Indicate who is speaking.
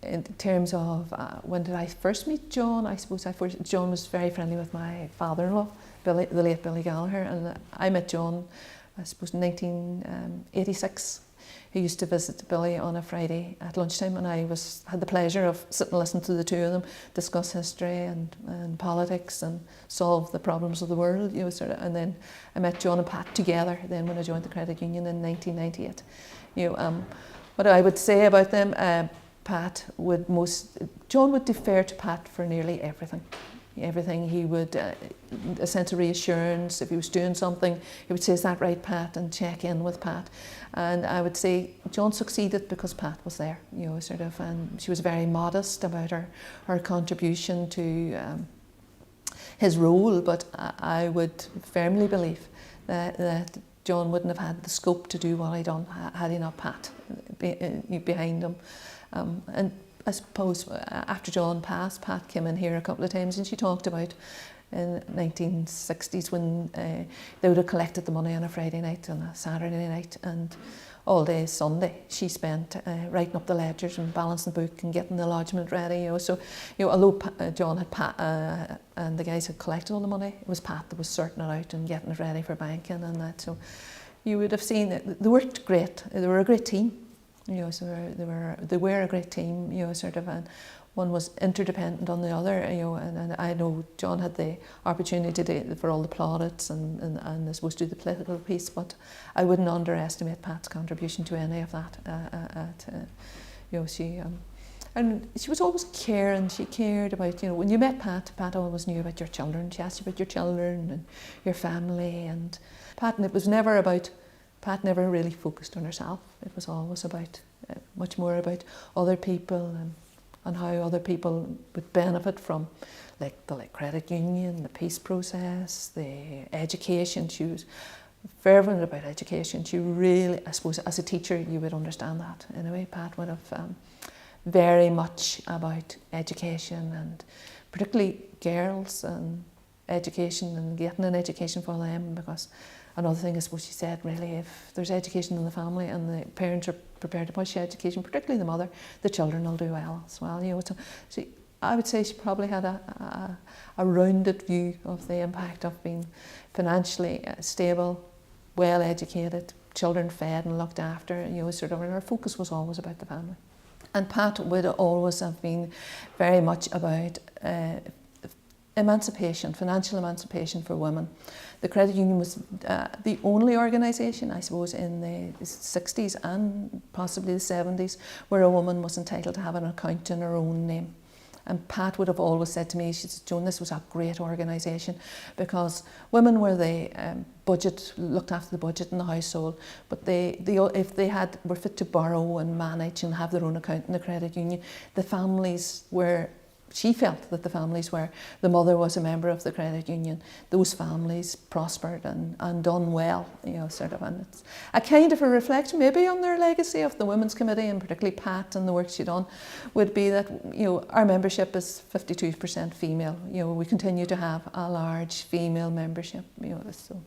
Speaker 1: in terms of when did I first meet John, I suppose John was very friendly with my father-in-law, Billy, the late Billy Gallagher, and I met John, I suppose, in 1986. He used to visit Billy on a Friday at lunchtime, and I had the pleasure of sitting and listening to the two of them discuss history and politics and solve the problems of the world, you know, sort of. And then I met John and Pat together then when I joined the credit union in 1998. You know, what I would say about them, John would defer to Pat for nearly everything. Everything. He would, a sense of reassurance. If he was doing something, he would say, "Is that right, Pat?" and check in with Pat. And I would say John succeeded because Pat was there, you know, sort of, and she was very modest about her contribution to his role, but I would firmly believe that John wouldn't have had the scope to do what he done had he not Pat behind him. And I suppose after John passed, Pat came in here a couple of times and she talked about in the 1960s when they would have collected the money on a Friday night and a Saturday night, and all day Sunday she spent writing up the ledgers and balancing the book and getting the lodgement ready. You know, so you know, although John had and the guys had collected all the money, it was Pat that was sorting it out and getting it ready for banking and that. So you would have seen that they worked great. They were a great team. You know, so they were a great team, you know, sort of, and one was interdependent on the other, you know, and I know John had the opportunity for all the plaudits and I suppose do the political piece, but I wouldn't underestimate Pat's contribution to any of that. You know, and she was always caring. She cared about, you know, when you met Pat always knew about your children. She asked you about your children and your family, and it was never about. Pat never really focused on herself. It was always about, much more about other people and how other people would benefit from, like the credit union, the peace process, the education. She was fervent about education. She really, I suppose, as a teacher, you would understand that. In a way, Pat would have very much about education, and particularly girls and education and getting an education for them, because another thing is what she said, really, if there's education in the family and the parents are prepared to push education, particularly the mother, the children will do well as well. You know, so I would say she probably had a rounded view of the impact of being financially stable, well educated, children fed and looked after, you know, sort of, and her focus was always about the family. And Pat would always have been very much about emancipation, financial emancipation for women. The credit union was the only organisation, I suppose, in the 60s and possibly the 70s where a woman was entitled to have an account in her own name. And Pat would have always said to me, she said, "Joan, this was a great organisation because women were the budget, looked after the budget in the household, but if they were fit to borrow and manage and have their own account in the credit union, the families were." She felt that the families where the mother was a member of the credit union, those families prospered and done well, you know, sort of. And it's a kind of a reflection maybe on their legacy of the Women's Committee, and particularly Pat and the work she done, would be that, you know, our membership is 52% female. You know, we continue to have a large female membership, you know, so.